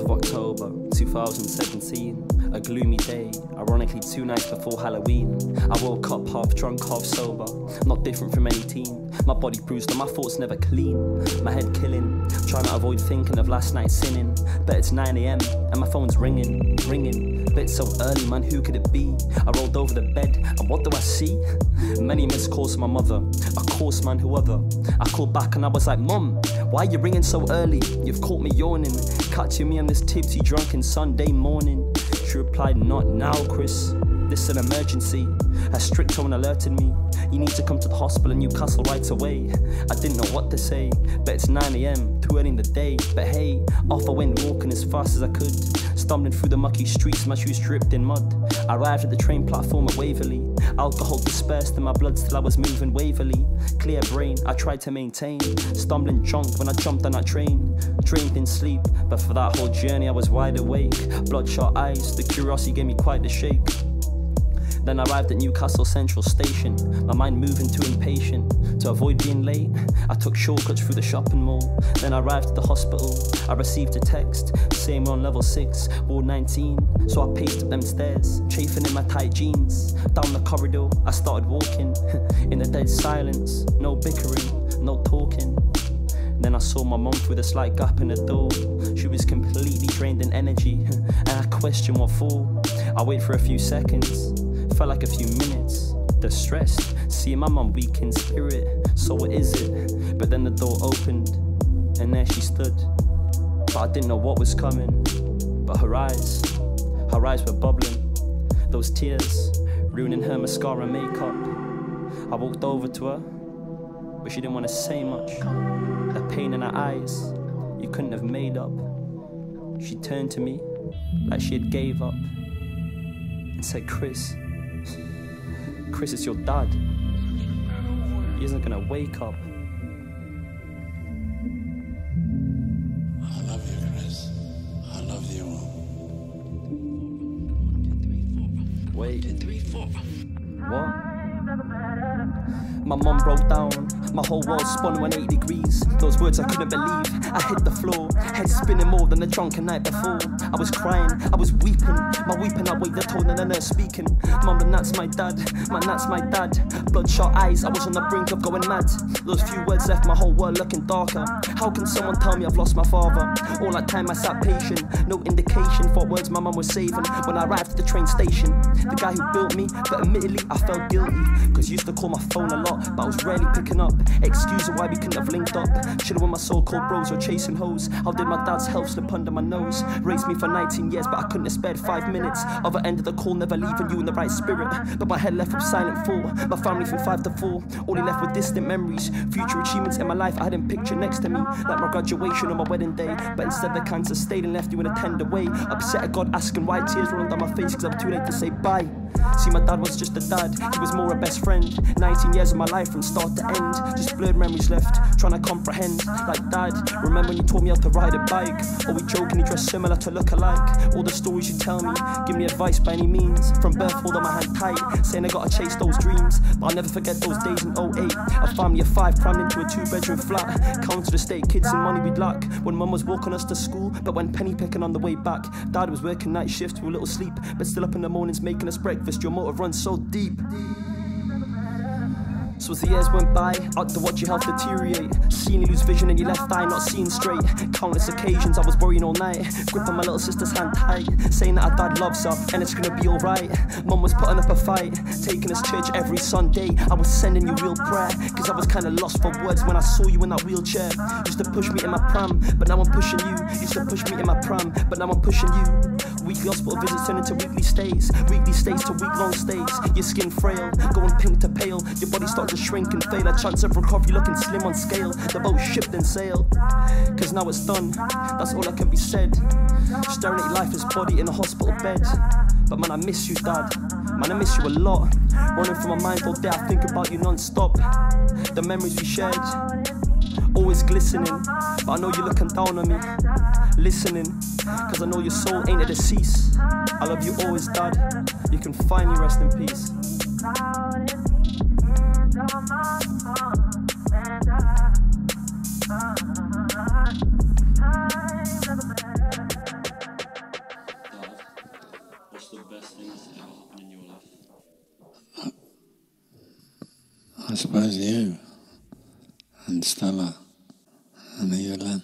October 2017, a gloomy day, ironically 2 nights before Halloween. I woke up half drunk, half sober, not different from any teen. My body bruised and my thoughts never clean. My head killing, trying to avoid thinking of last night's sinning. But it's 9 AM and my phone's ringing. But it's so early, man, who could it be? I rolled over the bed and what do I see? Many missed calls from my mother, of course, man, whoever. I called back and I was like, Mum, why are you ringing so early? You've caught me yawning, catching me on this tipsy drunken Sunday morning. She replied, not now, Chris, this is an emergency. A strict tone alerted me, you need to come to the hospital in Newcastle right away. I didn't know what to say, but it's 9 AM, too early in the day. But hey, off I went walking as fast as I could, stumbling through the mucky streets, my shoes dripped in mud. I arrived at the train platform at Waverley. Alcohol dispersed in my blood, still I was moving waverly. Clear brain, I tried to maintain, stumbling drunk when I jumped on that train. Drained in sleep, but for that whole journey I was wide awake. Bloodshot eyes, the curiosity gave me quite the shake. Then I arrived at Newcastle Central Station, my mind moving too impatient. To avoid being late, I took shortcuts through the shopping mall. Then I arrived at the hospital, I received a text saying we're on level 6, ward 19. So I paced up them stairs, chafing in my tight jeans. Down the corridor, I started walking, in the dead silence, no bickering, no talking. Then I saw my mum through the slight gap in the door. She was completely drained in energy, and I questioned what for. I waited for a few seconds, felt like a few minutes. Distressed, seeing my mum weak in spirit. So what is it? But then the door opened, and there she stood. But I didn't know what was coming. But her eyes were bubbling. Those tears, ruining her mascara and makeup. I walked over to her, but she didn't want to say much. The pain in her eyes, you couldn't have made up. She turned to me, like she had gave up, and said, Chris, it's your dad. He isn't gonna wake up. I love you, Chris. I love you. 1, 2, 3, 4. Wait. 1, 2, 3, 4. What? My mum broke down, my whole world spun 180 degrees. Those words I couldn't believe, I hit the floor, head spinning more than the drunken night before. I was crying, I was weeping, my weeping outweighed the tone of the nurse speaking. Mum, and that's my dad, man, that's my dad. Bloodshot eyes, I was on the brink of going mad. Those few words left my whole world looking darker. How can someone tell me I've lost my father? All that time I sat patient, no indication for words my mum was saving. When I arrived at the train station, the guy who built me, but admittedly I felt guilty, cause used to call my phone a lot, but I was rarely picking up. Excusing why we couldn't have linked up. Should've when my so-called bros were chasing hoes. How did my dad's health slip under my nose? Raised me for 19 years, but I couldn't have spared 5 minutes. Other end of the call, never leaving you in the right spirit. But my head left with silent thought. My family from 5 to 4, only left with distant memories. Future achievements in my life I hadn't pictured next to me, like my graduation or my wedding day. But instead the cancer stayed and left you in a tender way. Upset at God, asking why, tears rolling down my face cause I'm too late to say bye. See, my dad was just a dad, he was more a best friend. 19 years of my life from start to end, just blurred memories left, trying to comprehend. Like, Dad, remember when you taught me how to ride a bike? Or we jokingly dressed similar to look alike? All the stories you tell me, give me advice by any means. From birth, holding my hand tight, saying I gotta chase those dreams. But I'll never forget those days in 08. A family of 5 crammed into a 2-bedroom flat, counted the state kids and money we'd lack. When Mum was walking us to school, but when penny picking on the way back. Dad was working night shifts with a little sleep, but still up in the mornings making us breakfast. Your motive runs so deep. So as the years went by, out to watch your health deteriorate, seeing you lose vision in your left eye, not seeing straight. Countless occasions I was worrying all night, gripping my little sister's hand tight, saying that our dad loves her and it's gonna be alright. Mum was putting up a fight, taking us church every Sunday. I was sending you real prayer, cause I was kinda lost for words when I saw you in that wheelchair. Used to push me in my pram, but now I'm pushing you. Used to push me in my pram, but now I'm pushing you. Weekly hospital visits turn into weekly stays to week-long stays. Your skin frail, going pink to pale, your body starts to shrink and fail. A chance of recovery looking slim on scale. The boat shipped and sailed, cause now it's done, that's all that can be said. Staring at your lifeless body in a hospital bed. But man, I miss you, Dad, man, I miss you a lot. Running through my mind all day, I think about you non-stop. The memories we shared, always glistening, but I know you're looking down on me, listening, cause I know your soul ain't a deceased. I love you always, Dad, you can finally rest in peace. What's the best thing that's ever happened in your life? I suppose you and Stella and Evelyn.